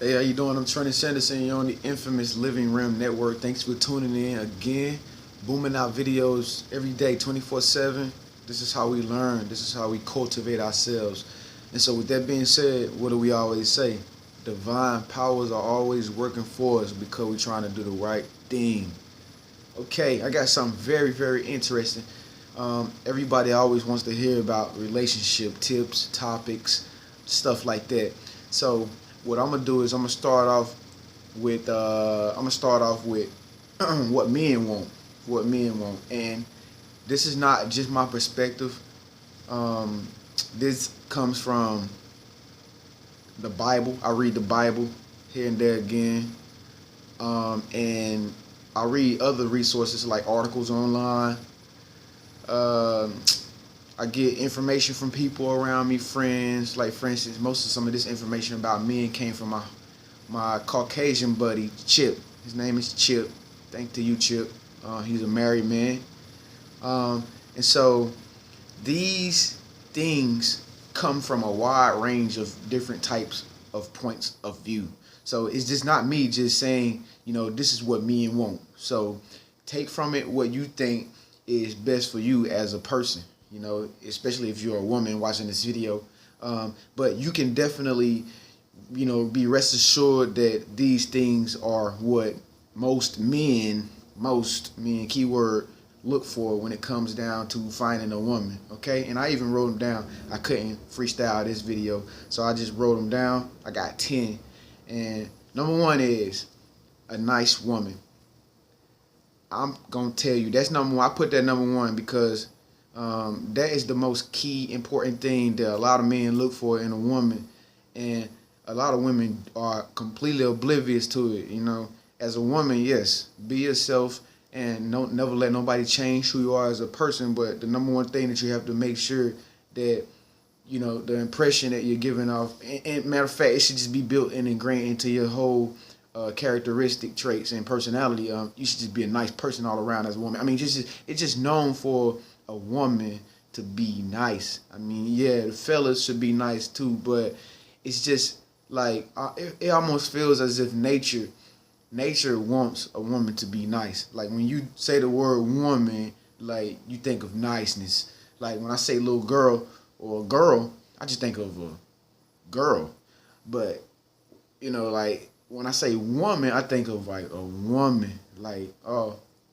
Hey, how you doing? I'm Trent Sanderson. You're on the infamous Living Rim Network. Thanks for tuning in again. Booming out videos every day, 24/7. This is how we learn. This is how we cultivate ourselves. And so, with that being said, what do we always say? Divine powers are always working for us because we're trying to do the right thing. Okay, I got something very, very interesting. Everybody always wants to hear about relationship tips, topics, stuff like that. So what I'm gonna do is I'm gonna start off with what men want, and this is not just my perspective. Um, this comes from the Bible. I read the Bible here and there again, and I read other resources like articles online. Um I get information from people around me, friends. Like for instance, most of some of this information about men came from my Caucasian buddy Chip. His name is Chip. Thank to you, Chip. He's a married man, and so these things come from a wide range of different types of points of view. So it's just not me just saying, this is what men want. So take from it what you think is best for you as a person, especially if you're a woman watching this video. But you can definitely, be rest assured that these things are what most men, keyword, look for when it comes down to finding a woman. Okay, and I even wrote them down. I couldn't freestyle this video, so I just wrote them down. I got 10, and number one is a nice woman. I'm gonna tell you that's number one. I put that number one because that is the most key important thing that a lot of men look for in a woman, and a lot of women are completely oblivious to it. As a woman, yes, be yourself and don't never let nobody change who you are as a person. But the number one thing that you have to make sure that the impression that you're giving off, and matter of fact, it should just be built and ingrained into your whole characteristic traits and personality. You should just be a nice person all around as a woman. I mean, it's just known for a woman to be nice. I mean, yeah, the fellas should be nice too, but it's just like it almost feels as if nature wants a woman to be nice. Like when you say the word woman, like you think of niceness. Like when I say little girl or girl, I just think of a girl. But like when I say woman, I think of like a woman, like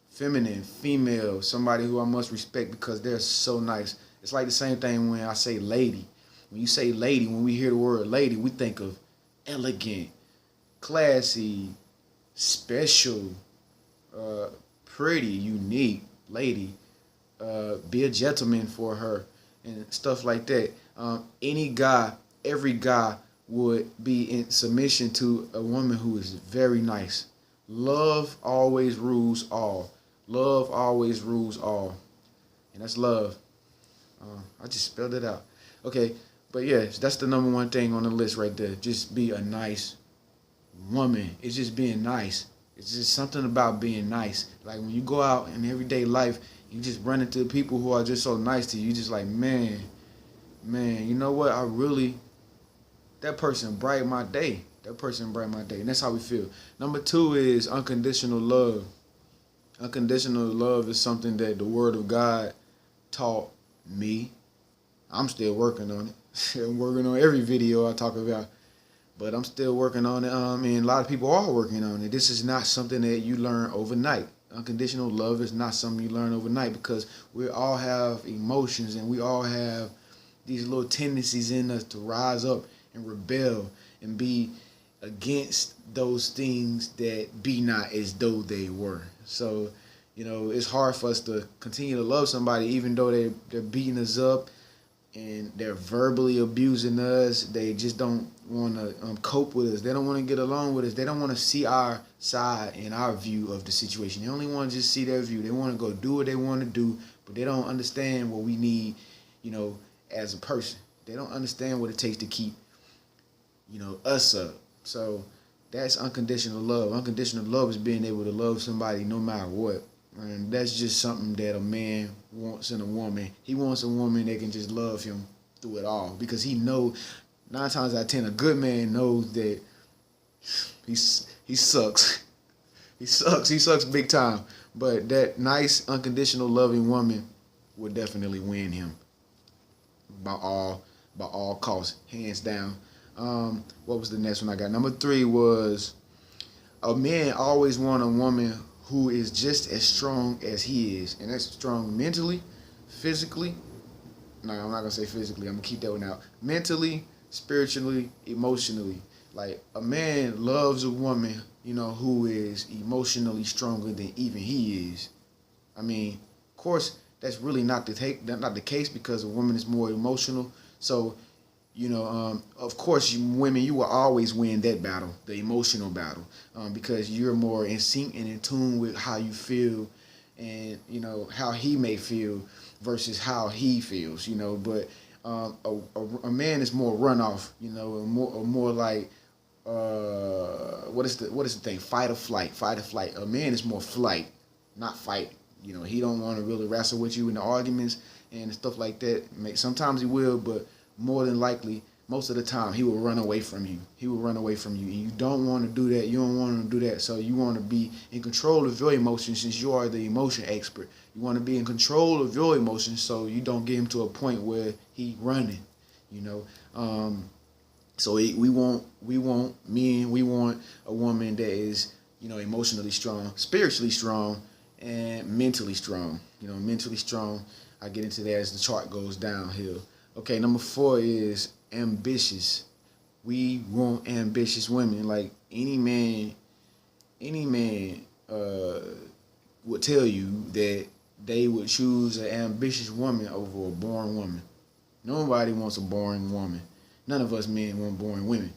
feminine, female, somebody who I must respect because they're so nice. It's like the same thing when I say lady. When you say lady, when we hear the word lady, we think of elegant, classy, special, pretty, unique lady. Be a gentleman for her and stuff like that. Every guy would be in submission to a woman who is very nice. Love always rules all. Love always rules all. And that's love. I just spelled it out. Okay, but yes, that's the number one thing on the list right there. Just be a nice woman. It's just being nice. It's just something about being nice. Like when you go out in everyday life, you just run into people who are just so nice to you. You just like, man, you know what? That person brightened my day. That person brightened my day. And that's how we feel. Number two is unconditional love. Unconditional love is something that the Word of God taught me. I'm still working on it. I'm working on every video I talk about. But I'm still working on it. And a lot of people are working on it. This is not something that you learn overnight. Unconditional love is not something you learn overnight because we all have emotions and we all have these little tendencies in us to rise up and rebel and be against those things that be not as though they were. So, it's hard for us to continue to love somebody even though they're beating us up and they're verbally abusing us. They just don't want to cope with us. They don't want to get along with us. They don't want to see our side and our view of the situation. They only want to just see their view. They want to go do what they want to do, but they don't understand what we need, as a person. They don't understand what it takes to keep, us up. So that's unconditional love. Unconditional love is being able to love somebody no matter what. And that's just something that a man wants in a woman. He wants a woman that can just love him through it all because he knows 9 times out of 10 a good man knows that he sucks. He sucks. He sucks big time. But that nice, unconditional, loving woman would definitely win him by all costs, hands down. What was the next one I got? Number 3 was a man always want a woman who is just as strong as he is, and that's strong mentally, physically. No, I'm not gonna say physically. I'm gonna keep that one out. Mentally, spiritually, emotionally. Like a man loves a woman, who is emotionally stronger than even he is. I mean, of course, that's really not the case because a woman is more emotional. So, of course, women, you will always win that battle, the emotional battle, because you're more in sync and in tune with how you feel, and how he may feel versus how he feels. But a man is more runoff. More like what is the thing? Fight or flight. Fight or flight. A man is more flight, not fight. He don't want to really wrestle with you in the arguments and stuff like that. Sometimes he will, but more than likely, most of the time, he will run away from you. He will run away from you, and you don't want to do that. You don't want to do that. So you want to be in control of your emotions, since you are the emotion expert. You want to be in control of your emotions, so you don't get him to a point where he running. So we want a woman that is emotionally strong, spiritually strong, and mentally strong. Mentally strong. I get into that as the chart goes downhill. Okay, number 4 is ambitious. We want ambitious women. Like any man would tell you that they would choose an ambitious woman over a boring woman. Nobody wants a boring woman. None of us men want boring women.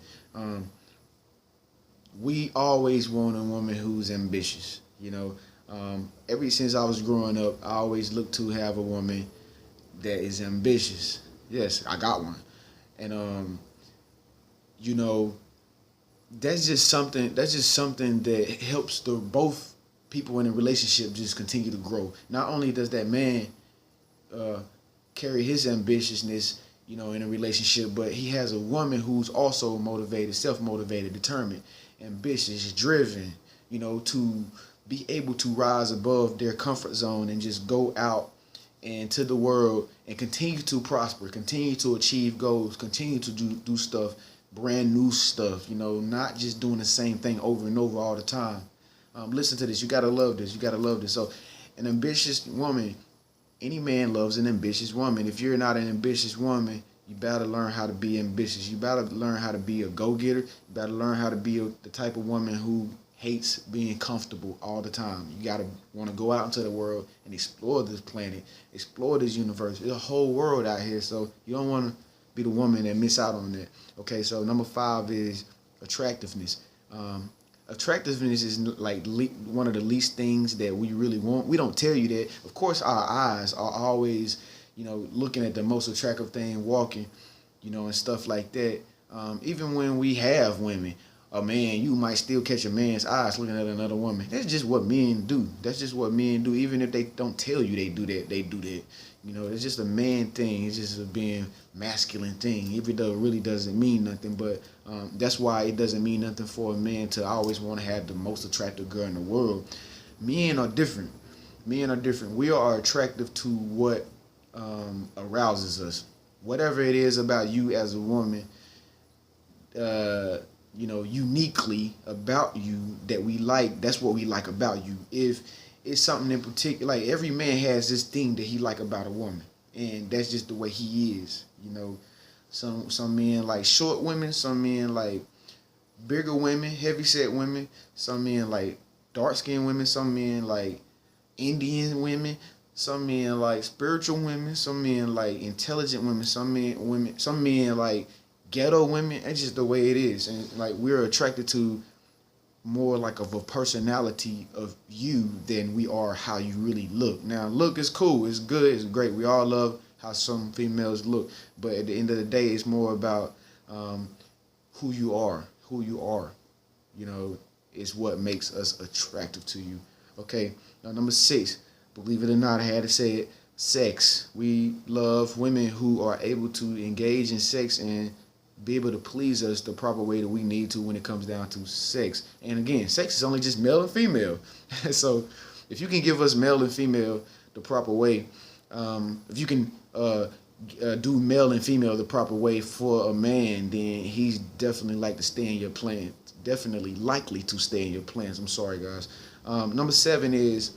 We always want a woman who's ambitious. Ever since I was growing up, I always looked to have a woman that is ambitious. Yes, I got one. And that's just something that helps the both people in a relationship just continue to grow. Not only does that man carry his ambitiousness, in a relationship, but he has a woman who's also motivated, self-motivated, determined, ambitious, driven, to be able to rise above their comfort zone and just go out into the world and continue to prosper, continue to achieve goals, continue to do stuff, brand new stuff, not just doing the same thing over and over all the time. Listen to this. You got to love this. You got to love this. So an ambitious woman, any man loves an ambitious woman. If you're not an ambitious woman, you better learn how to be ambitious. You better learn how to be a go-getter. You better learn how to be the type of woman who hates being comfortable all the time. You gotta want to go out into the world and explore this planet, explore this universe. There's a whole world out here, so you don't want to be the woman that miss out on that. Okay, so number 5 is attractiveness. Attractiveness is like one of the least things that we really want. We don't tell you that. Of course, our eyes are always, looking at the most attractive thing walking, and stuff like that. Even when we have women, a man, you might still catch a man's eyes looking at another woman. That's just what men do. That's just what men do. Even if they don't tell you they do that, they do that. It's just a man thing. It's just a being masculine thing. Even though it really doesn't mean nothing, but that's why it doesn't mean nothing for a man to always want to have the most attractive girl in the world. Men are different. Men are different. We are attractive to what arouses us. Whatever it is about you as a woman, uniquely about you that we like, that's what we like about you. If it's something in particular, like every man has this thing that he like about a woman, and that's just the way he is. Some men like short women, some men like bigger women, heavy set women, some men like dark skinned women, some men like Indian women, some men like spiritual women, some men like intelligent women, some men like ghetto women. It's just the way it is, and like we're attracted to more like of a personality of you than we are how you really look. Now, look is cool, it's good, it's great. We all love how some females look, but at the end of the day, it's more about who you are. Who you are, is what makes us attractive to you. Okay, now number 6, believe it or not, I had to say it. Sex. We love women who are able to engage in sex and be able to please us the proper way that we need to when it comes down to sex. And again, sex is only just male and female. So if you can give us male and female the proper way, if you can do male and female the proper way for a man, then he's definitely like to stay in your plans. Definitely likely to stay in your plans. I'm sorry, guys. Number 7 is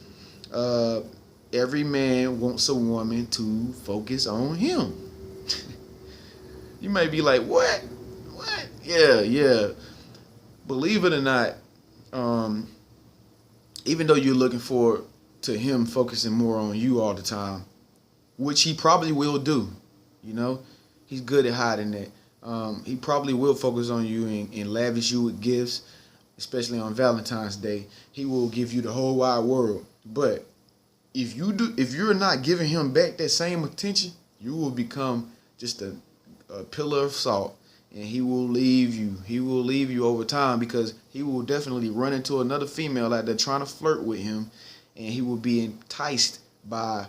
every man wants a woman to focus on him. You may be like, what? What? Yeah. Believe it or not, even though you're looking forward to him focusing more on you all the time, which he probably will do, you know, he's good at hiding that. He probably will focus on you and lavish you with gifts, especially on Valentine's Day. He will give you the whole wide world. But if you're not giving him back that same attention, you will become just a pillar of salt, and he will leave you. He will leave you over time, because he will definitely run into another female out there trying to flirt with him, and he will be enticed by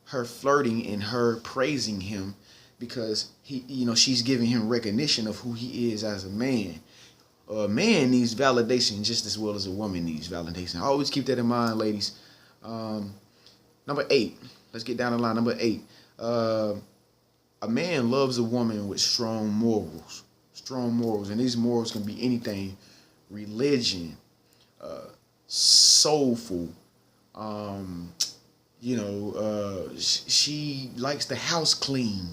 her flirting and her praising him, because she's giving him recognition of who he is as a man. A man needs validation just as well as a woman needs validation. Always keep that in mind, ladies. Number 8. Let's get down the line. Number 8. A man loves a woman with strong morals. Strong morals. And these morals can be anything. Religion. Soulful. She likes the house clean.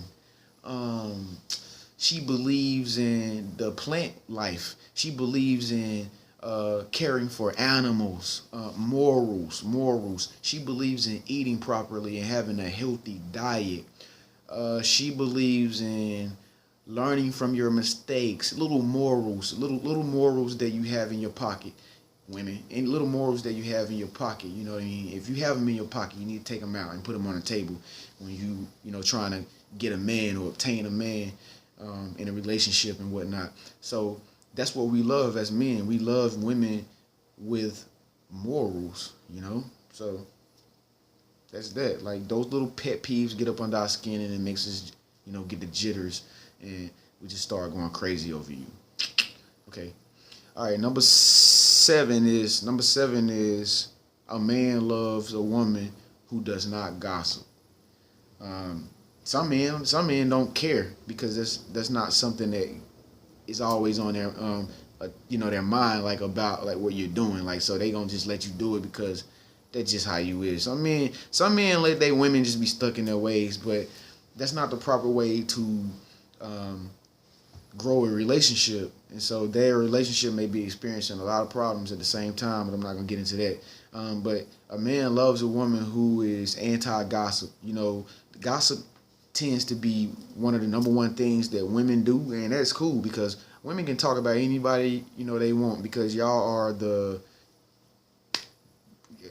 She believes in the plant life. She believes in caring for animals, morals. She believes in eating properly and having a healthy diet. She believes in learning from your mistakes, little morals that you have in your pocket, women, and little morals that you have in your pocket. You know what I mean? If you have them in your pocket, you need to take them out and put them on the table when you trying to get a man or obtain a man in a relationship and whatnot. So that's what we love as men. We love women with morals, So that's that. Like, those little pet peeves get up under our skin, and it makes us, get the jitters, and we just start going crazy over you. Okay. All right. Number seven is a man loves a woman who does not gossip. Some men don't care, because that's not something that is always on their their mind, like about like what you're doing, like, so they gonna just let you do it because that's just how you is. Some men let their women just be stuck in their ways, but that's not the proper way to grow a relationship. And so their relationship may be experiencing a lot of problems at the same time, but I'm not gonna get into that. But a man loves a woman who is anti-gossip. Gossip tends to be one of the number one things that women do, and that's cool, because women can talk about anybody they want, because y'all are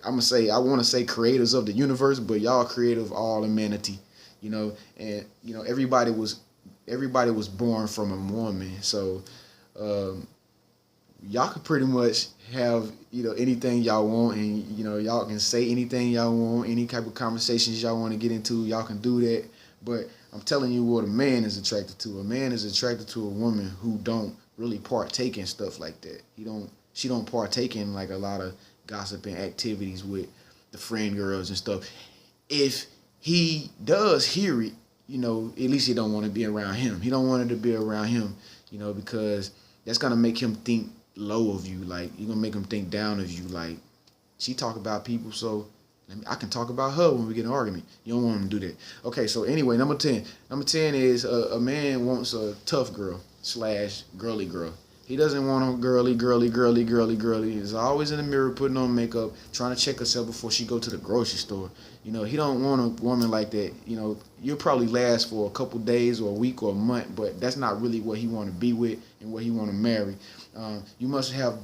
I want to say creators of the universe, but y'all creator of all humanity, and everybody was born from a woman. So y'all can pretty much have anything y'all want, and y'all can say anything y'all want, any type of conversations y'all want to get into, y'all can do that. But I'm telling you what a man is attracted to. A man is attracted to a woman who don't really partake in stuff like that. She don't partake in like a lot of gossiping activities with the friend girls and stuff. If he does hear it, at least he don't want to be around him. He don't want her to be around him, because that's gonna make him think low of you. Like, you're gonna make him think down of you. Like, she talk about people, so I can talk about her when we get in an argument. You don't want him to do that. Okay, so anyway, number 10. Number 10 is a man wants a tough girl / girly girl. He doesn't want a girly. He's always in the mirror putting on makeup, trying to check herself before she go to the grocery store. He don't want a woman like that. You'll probably last for a couple days or a week or a month, but that's not really what he want to be with and what he want to marry. You must have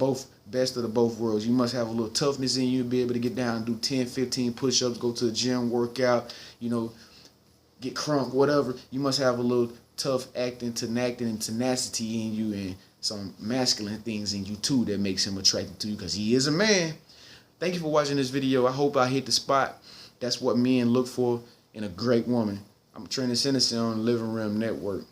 best of the both worlds. You must have a little toughness in you to be able to get down and do 10, 15 push-ups, go to the gym, work out, get crunk, whatever. You must have a little tough acting and tenacity in you, and some masculine things in you too that makes him attracted to you, because he is a man. Thank you for watching this video. I hope I hit the spot. That's what men look for in a great woman. I'm Trending Citizen on the Living Room Network.